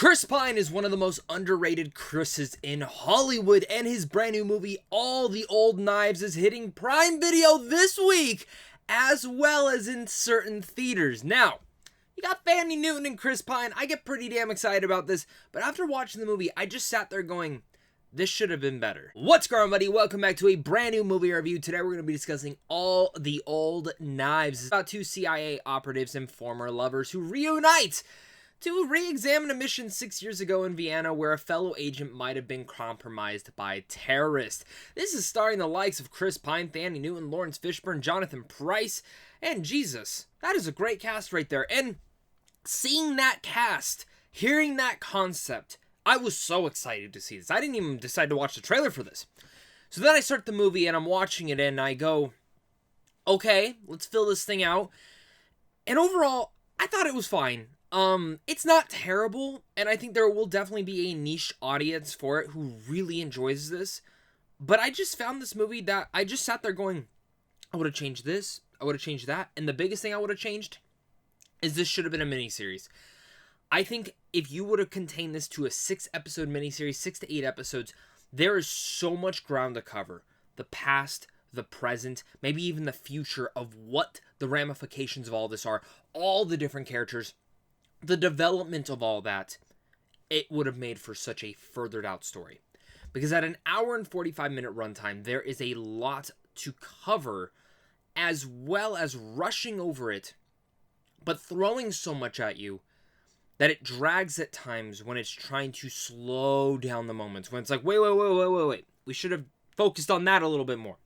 Chris Pine is one of the most underrated Chris's in Hollywood, and his brand new movie, All the Old Knives, is hitting Prime Video this week, as well as in certain theaters. Now, you got Thandiwe Newton and Chris Pine. I get pretty damn excited about this, but after watching the movie, I just sat there going, this should have been better. What's going on, buddy? Welcome back to a brand new movie review. Today we're going to be discussing All the Old Knives. It's about two CIA operatives and former lovers who reunite to re-examine a mission 6 years ago in Vienna where a fellow agent might have been compromised by terrorists. This is starring the likes of Chris Pine, Thandiwe Newton, Lawrence Fishburne, Jonathan Pryce, and Jesus. That is a great cast right there. And seeing that cast, hearing that concept, I was so excited to see this. I didn't even decide to watch the trailer for this. So then I start the movie and I'm watching it and I go, okay, let's fill this thing out. And overall, I thought it was fine. It's not terrible, and I think there will definitely be a niche audience for it who really enjoys this, but I just found this movie that I just sat there going, I would have changed this, I would have changed that, and the biggest thing I would have changed is this should have been a miniseries. I think if you would have contained this to a 6-episode miniseries, 6 to 8 episodes, there is so much ground to cover. The past, the present, maybe even the future of what the ramifications of all this are, all the different characters, the development of all that, it would have made for such a furthered out story. Because at an hour and 45-minute runtime, there is a lot to cover, as well as rushing over it, but throwing so much at you that it drags at times when it's trying to slow down the moments, when it's like, wait, we should have focused on that a little bit more.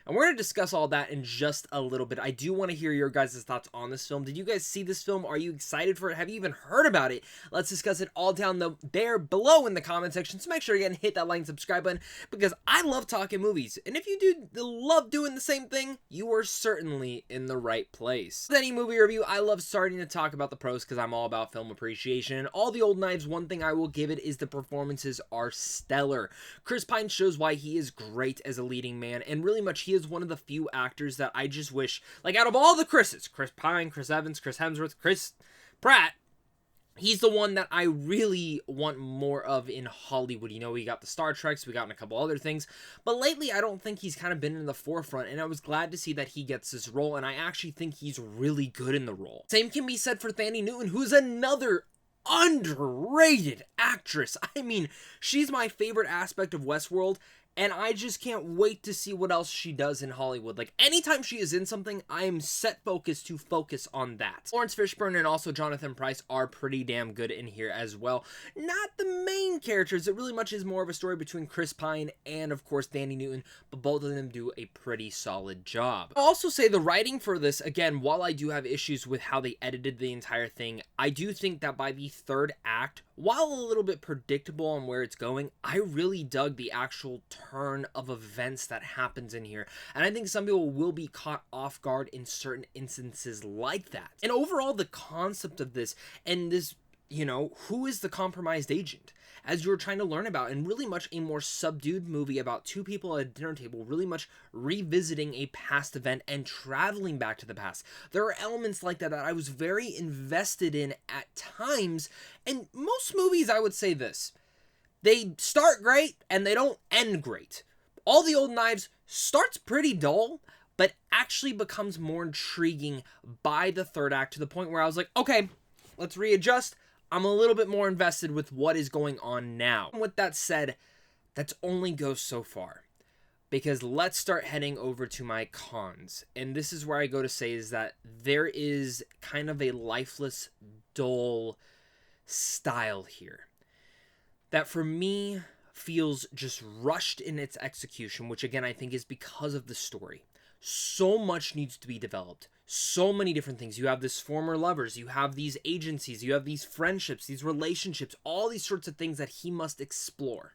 And we're going to discuss all that in just a little bit. I do want to hear your guys' thoughts on this film. Did you guys see this film? Are you excited for it? Have you even heard about it? Let's discuss it all down there below in the comment section. So make sure you hit that like and subscribe button because I love talking movies. And if you do love doing the same thing, you are certainly in the right place. With any movie review, I love starting to talk about the pros because I'm all about film appreciation. And All the Old Knives, one thing I will give it is the performances are stellar. Chris Pine shows why he is great as a leading man, and really much he is one of the few actors that I just wish, like out of all the Chris's, Chris Pine, Chris Evans, Chris Hemsworth, Chris Pratt, he's the one that I really want more of in Hollywood. You know, we got the Star Treks, we got in a couple other things, but lately I don't think he's kind of been in the forefront, and I was glad to see that he gets this role, and I actually think he's really good in the role. Same can be said for Thandiwe Newton, who's another underrated actress. I mean, she's my favorite aspect of Westworld, and I just can't wait to see what else she does in Hollywood. Like, anytime she is in something, I am set focused to focus on that. Lawrence Fishburne and also Jonathan Pryce are pretty damn good in here as well. Not the main characters. It really much is more of a story between Chris Pine and, of course, Thandiwe Newton, but both of them do a pretty solid job. I'll also say the writing for this, again, while I do have issues with how they edited the entire thing, I do think that by the third act, while a little bit predictable on where it's going, I really dug the actual turn of events that happens in here. And I think some people will be caught off guard in certain instances like that. And overall, the concept of this and this, you know, who is the compromised agent? As you're trying to learn about, and really much a more subdued movie about two people at a dinner table, really much revisiting a past event and traveling back to the past. There are elements like that that I was very invested in at times, and most movies, I would say this, they start great and they don't end great. All the Old Knives starts pretty dull, but actually becomes more intriguing by the third act to the point where I was like, okay, let's readjust. I'm a little bit more invested with what is going on now. With that said, that only goes so far. Because let's start heading over to my cons. And this is where I go to say is that there is kind of a lifeless, dull style here. That for me feels just rushed in its execution, which again I think is because of the story. So much needs to be developed. So many different things. You have this former lovers, you have these agencies, you have these friendships, these relationships, all these sorts of things that he must explore.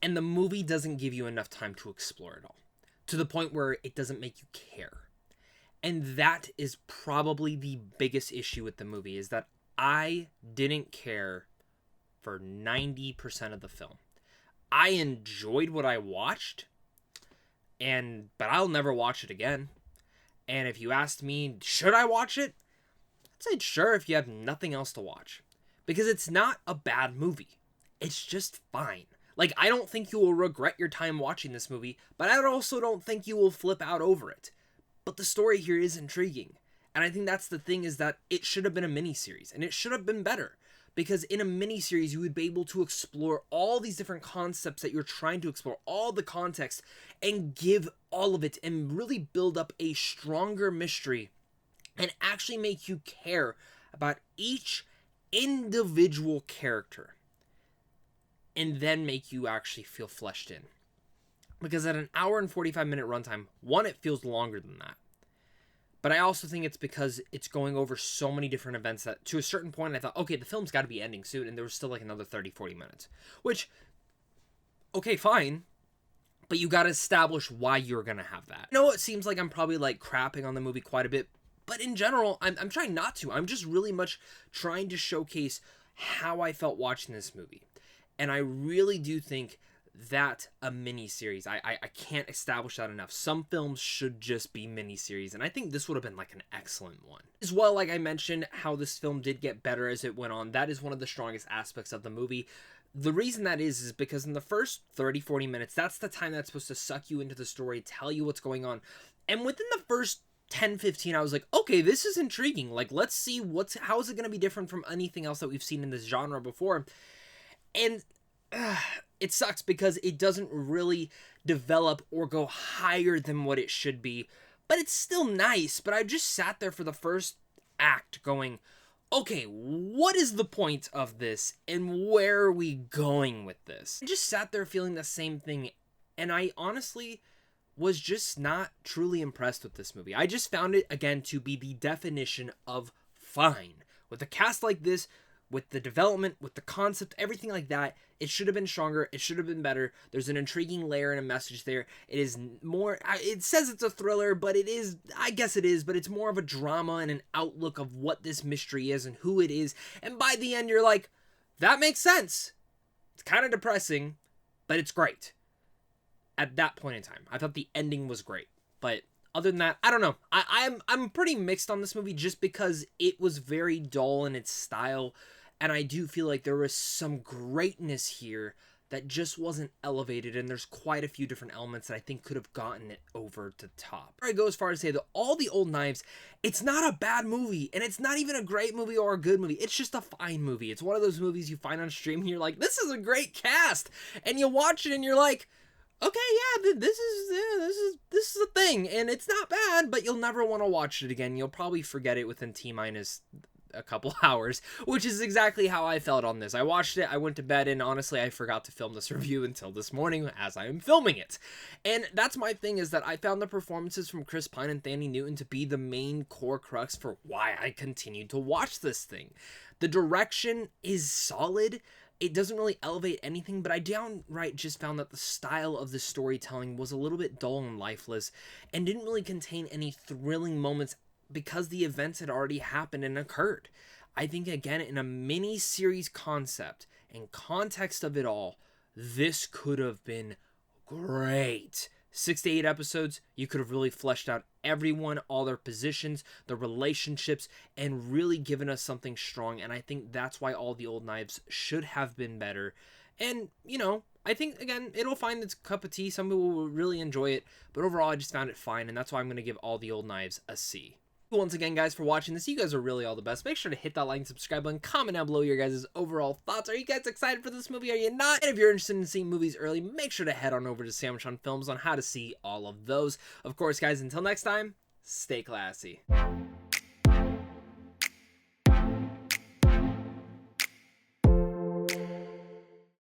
And the movie doesn't give you enough time to explore it all, to the point where it doesn't make you care. And that is probably the biggest issue with the movie, is that I didn't care for 90% of the film. I enjoyed what I watched, but I'll never watch it again. And if you asked me, should I watch it? I'd say sure if you have nothing else to watch. because it's not a bad movie. It's just fine. Like, I don't think you will regret your time watching this movie, but I also don't think you will flip out over it. But the story here is intriguing. And I think that's the thing, is that it should have been a miniseries, and it should have been better. Because in a miniseries, you would be able to explore all these different concepts that you're trying to explore, all the context, and give all of it, and really build up a stronger mystery, and actually make you care about each individual character, and then make you actually feel fleshed in. Because at an hour and 45-minute runtime, one, it feels longer than that. But I also think it's because it's going over so many different events that to a certain point I thought, okay, the film's got to be ending soon, and there was still like another 30-40 minutes. Which, okay, fine, but you got to establish why you're going to have that. I know it seems like I'm probably like crapping on the movie quite a bit, but in general, I'm trying not to. I'm just really much trying to showcase how I felt watching this movie. And I really do think that a miniseries, I can't establish that enough. Some films should just be miniseries, and I think this would have been like an excellent one. As well, like I mentioned, how this film did get better as it went on. That is one of the strongest aspects of the movie. The reason that is because in the first 30-40 minutes, that's the time that's supposed to suck you into the story, tell you what's going on. And within the first 10-15, I was like, okay, this is intriguing. Like, let's see how is it going to be different from anything else that we've seen in this genre before. And it sucks because it doesn't really develop or go higher than what it should be. But it's still nice. But I just sat there for the first act going, okay, what is the point of this? And where are we going with this? I just sat there feeling the same thing. And I honestly was just not truly impressed with this movie. I just found it, again, to be the definition of fine. With a cast like this, with the development, with the concept, everything like that, it should have been stronger. It should have been better. There's an intriguing layer and a message there. It is more, it says it's a thriller, but it is, I guess it is, but it's more of a drama and an outlook of what this mystery is and who it is. And by the end, you're like, that makes sense. It's kind of depressing, but it's great. At that point in time, I thought the ending was great. But other than that, I don't know. I'm pretty mixed on this movie just because it was very dull in its style. And I do feel like there was some greatness here that just wasn't elevated, and there's quite a few different elements that I think could have gotten it over the top. I go as far as to say that All the Old Knives, it's not a bad movie, and it's not even a great movie or a good movie. It's just a fine movie. It's one of those movies you find on stream and you're like, this is a great cast, and you watch it and you're like, okay, yeah, this is a thing, and it's not bad, but you'll never want to watch it again. You'll probably forget it within T-minus a couple hours, which is exactly how I felt on this. I watched it, I went to bed, and honestly, I forgot to film this review until this morning as I am filming it. And that's my thing, is that I found the performances from Chris Pine and Thandiwe Newton to be the main core crux for why I continued to watch this thing. The direction is solid. It doesn't really elevate anything, but I downright just found that the style of the storytelling was a little bit dull and lifeless, and didn't really contain any thrilling moments because the events had already happened and occurred. I think, again, in a mini-series concept and context of it all, this could have been great. 6 to 8 episodes, you could have really fleshed out everyone, all their positions, their relationships, and really given us something strong. And I think that's why All the Old Knives should have been better. And, you know, I think, again, it'll find its cup of tea. Some people will really enjoy it. But overall, I just found it fine. And that's why I'm going to give All the Old Knives a C. Once again, guys, for watching this. You guys are really all the best. Make sure to hit that like and subscribe button. Comment down below your guys' overall thoughts. Are you guys excited for this movie? Are you not? And if you're interested in seeing movies early, make sure to head on over to Sandwich on Films on how to see all of those. Of course, guys, until next time, stay classy.